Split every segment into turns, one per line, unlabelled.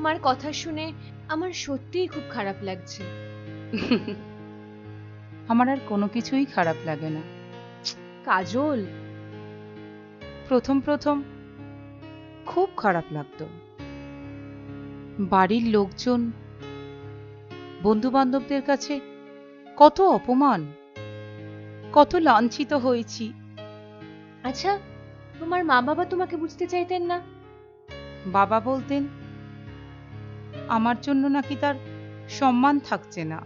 তোমার কথা শুনে আমার সত্যিই খুব খারাপ লাগছে।
আমার আর কোনো কিছুই খারাপ লাগে না।
কাজল,
প্রথম প্রথম খুব খারাপ লাগতো। বাড়ির লোকজন, বন্ধু বান্ধবদের কাছে কত অপমান, কত লাঞ্ছিত হয়েছি।
আচ্ছা তোমার মা বাবা তোমাকে বুঝতে চাইতেন না?
বাবা বলতেন আমার জন্য নাকি তার সম্মান থাকছে না।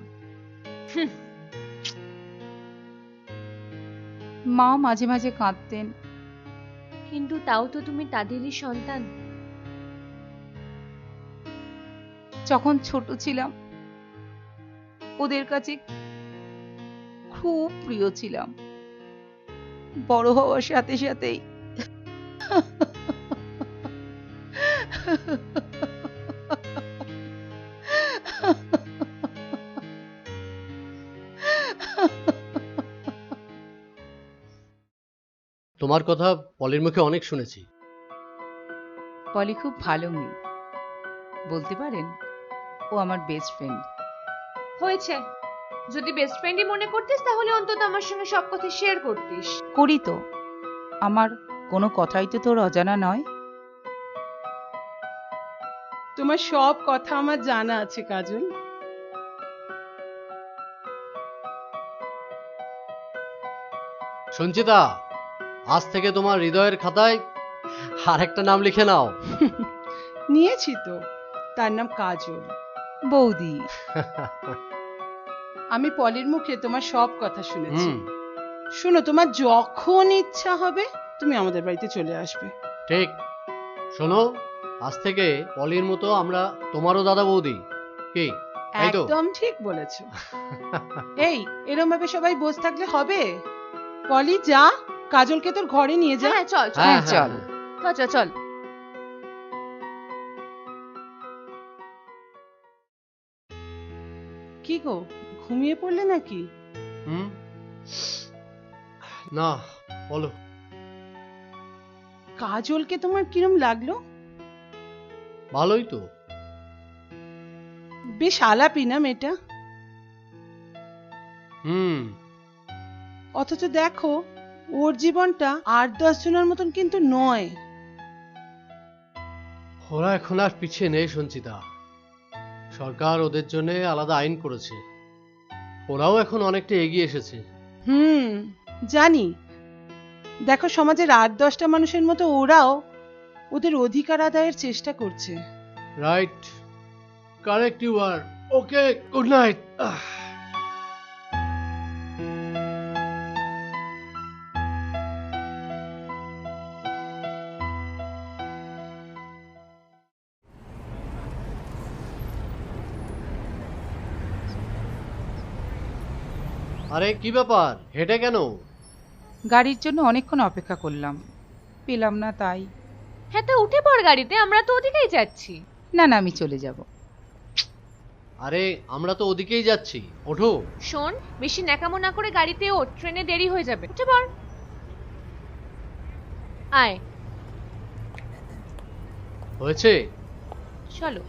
মা মাঝে মাঝে কাঁদতেন।
কিন্তু তাও তো তুমি তাদেরই সন্তান।
যখন ছোট ছিলাম ওদের কাছে খুব প্রিয় ছিলাম। বড় হওয়ার সাথে সাথেই
তোমার কথা পলির মুখে অনেক শুনেছি।
পলি খুব ভালো মেয়ে, বলতে পারেন ও আমার বেস্ট ফ্রেন্ড।
হয়েছে, যদি বেস্ট ফ্রেন্ডই মনে করতিস তাহলে অন্তত আমার সঙ্গে সব কথা শেয়ার করতিস।
করি তো, আমার কোনো কথাই তো তোর অজানা নয়।
তোমার সব কথা আমার জানা আছে কাজল।
সঞ্চিতা, আজ থেকে তোমার হৃদয়ের খাতায় আর একটা নাম লিখে নাও।
নিয়েছি তো, তার নাম কাজল।
বৌদি,
আমি পলির মুখে তোমার সব কথা শুনেছি।
হুম,
শুনো, তোমার যখন ইচ্ছা হবে তুমি আমাদের বাড়িতে চলে আসবে।
ঠিক। শোনো, আজ থেকে পলির মতো আমরা তোমারও দাদা বৌদি। কি, তাই তো?
একদম ঠিক বলেছো। এই, এরম ভাবে সবাই বসে থাকলে হবে? পলি, যা, কাজলকে তোর ঘরে নিয়ে যা।
হ্যাঁ চল চল
হ্যাঁ, চল।
চল চল চল।
কি গো, ঘুমিয়ে পড়লে নাকি?
হুম, না, বলো।
কাজলকে তোমার কিরম লাগলো?
ভালোই তো।
বেশ আলাপি না মেয়েটা?
হুম,
অথচ দেখো, ওর জীবনটা 8-10 জনের মতন কিন্তু নয়।
ওরা এখন আর পিছিয়ে নেই সঞ্চিতা। সরকার ওদের জন্য আলাদা আইন করেছে। ওরাও এখন অনেকটা এগিয়ে এসেছে।
জানি। দেখো, সমাজের 8-10টা মানুষের মতো ওরাও ওদের অধিকার আদায়ের চেষ্টা করছে।
Right, correct you are. Okay, good night. আরে কি ব্যাপার, হেঁটে কেন?
গাড়ির জন্য অনেকক্ষণ অপেক্ষা করলাম, পেলাম না তাই।
হ্যাঁ, তা উঠে পড় গাড়িতে, আমরা তো ওদিকেই যাচ্ছি।
না না, আমি চলে যাব।
আরে আমরা তো ওদিকেই যাচ্ছি, ওঠো।
শোন, বেশি ন্যাকামো না করে গাড়িতে ওঠ, ট্রেনে দেরি হয়ে যাবে। উঠে পড়। আয়,
হয়েছে?
চলো।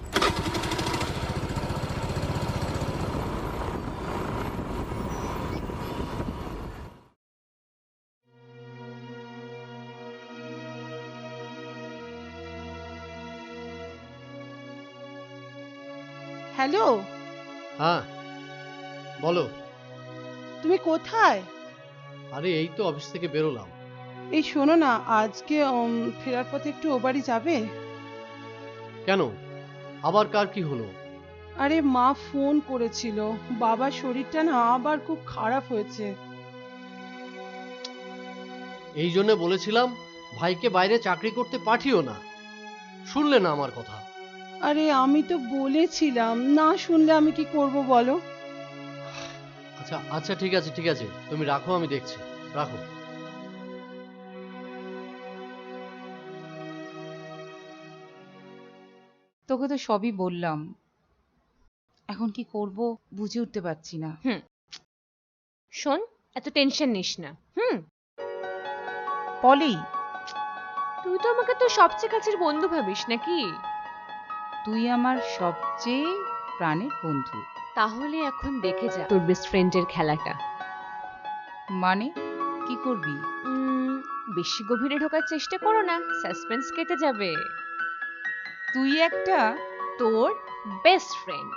হ্যালো,
হ্যাঁ, বলো।
তুমি কোথায়?
আরে এই তো অফিস থেকে বেরোলাম।
এই শোনো না, আজকে ফেরার পথে একটু ও বাড়ি যাবে?
কেন, আবার কার কি হলো?
আরে মা ফোন করেছিল, বাবার শরীরটা না আবার খুব খারাপ হয়েছে।
এই জন্য বলেছিলাম ভাইকে বাইরে চাকরি করতে পাঠিও না, শুনলে না আমার কথা।
আরে আমি তো বলেছিলাম, না শুনলে আমি কি করব বলো?
আচ্ছা আচ্ছা, ঠিক আছে ঠিক আছে, তুমি রাখো, আমি দেখছি। রাখো।
তোকে তো সবই বললাম, এখন কি করব বুঝে উঠতে পারছি না।
শোন, এত টেনশন নিস না।
পলি,
তুই তো আমাকে তো সবচেয়ে কাছের বন্ধু ভাবিস নাকি?
তুই আমার সবচেয়ে প্রাণের বন্ধু।
তাহলে এখন দেখে যা তোর বেস্ট ফ্রেন্ডের খেলাটা।
মানে কি করবি?
বেশি গভীরে ঢোকার চেষ্টা করো না, সাসপেন্স কেটে যাবে।
তুই একটা
তোর বেস্ট ফ্রেন্ড।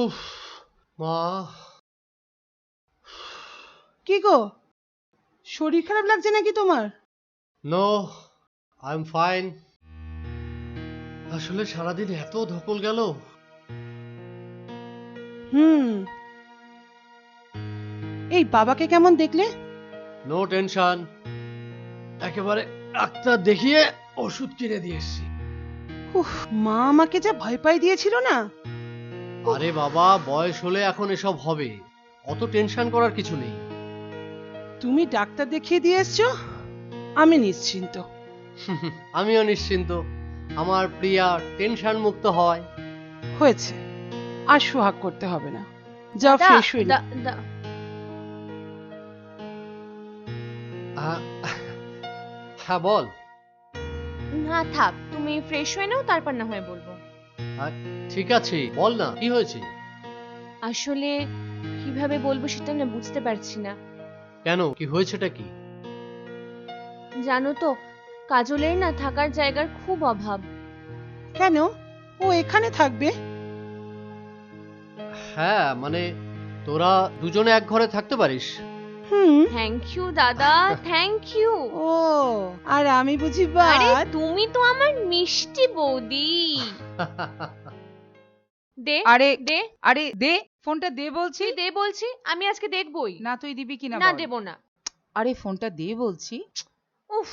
উফ, মা,
কি গো, শরীর খারাপ লাগছে নাকি তোমার?
No, I am fine. আসলে সারাদিন এত ধকল গেল।
এই বাবাকে কেমন দেখলে?
নো টেনশন, একেবারে ডাক্তার দেখিয়ে ওষুধ কিনে দিয়ে এসেছি।
উফ, মা আমাকে যা ভয় পাই দিয়েছিল না।
আরে বাবা, বয়স হলে এখন এসব হবে, অত টেনশন করার কিছু নেই।
তুমি ডাক্তার দেখিয়ে দিয়ে এসছো, আমি নিশ্চিন্ত।
আমিও নিশ্চিন্ত, আমার প্রিয়া টেনশন মুক্ত হয়।
হয়েছে, আর সোহাগ করতে হবে না। যাও ফ্রেশ হয়ে নাও।
হ্যাঁ বল।
না থাক, তুমি ফ্রেশ হয়ে নাও, তারপর না হয় বলবো।
ঠিক আছে, বল না কি হয়েছে।
আসলে কিভাবে বলবো সেটা না বুঝতে পারছি না।
কেন, কি হয়েছেটা কি?
জানো তো, কাজলের না থাকার জায়গার খুব অভাব।
কেন, ও এখানে থাকবে?
হ্যাঁ মানে তোরা দুজনে এক ঘরে থাকতে পারিস।
থ্যাংক ইউ দাদা, থ্যাংক ইউ।
ও, আর আমি বুঝি
আরে
বাদ।
তুমি তো আমার মিষ্টি বৌদি। দে
আরে
দে
আরে দে ফোনটা দে বলছি।
তুই দে বলছি, আমি আজকে দেখবই।
না তুই দিবি কিনা
না
বল।
দেব না।
আরে ফোনটা দে বলছি।
উফ।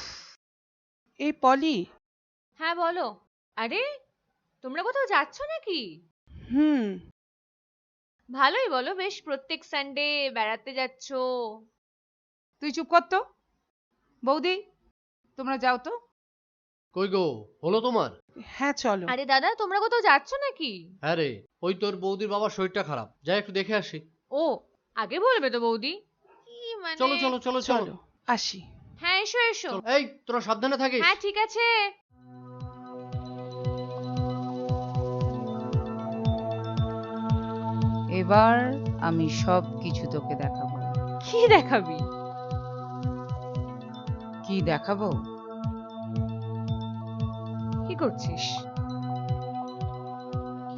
এই পলি।
হ্যাঁ বলো। আরে তোমরা কোথাও যাচ্ছ নাকি? ভালোই বলো, বেশ প্রত্যেক সানডে বেড়াতে যাচ্ছ।
তুই চুপ কর তো। বৌদি তোমরা যাও তো।
কই গো, হলো তোমার?
হ্যাঁ চলো।
আরে দাদা, তোমরা কোথাও যাচ্ছ নাকি?
হ্যাঁ রে, ওই তোর বৌদির বাবার শরীরটা খারাপ, যাই একটু দেখে আসি।
ও, আগে বলবে তো বৌদি। কি মানে?
চলো চলো চলো চলো।
চলো আসি।
হ্যাঁ এসো এসো।
চলো। এই তোরা সাবধানে থাকিস।
হ্যাঁ ঠিক আছে।
এবার আমি সব কিছু তোকে দেখাবো।
কি দেখাবি?
কি দেখাবো?
কি করছিস?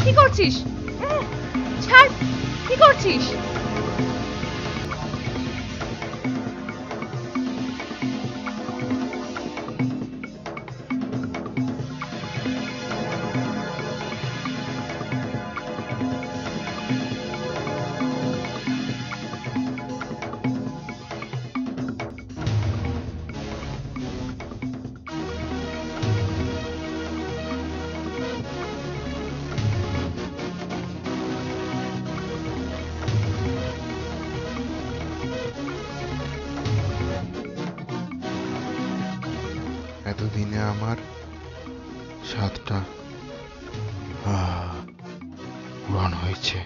কি করছিস? ছাড়, কি করছিস?
এতদিনে আমার 7টা পূরণ হয়েছে।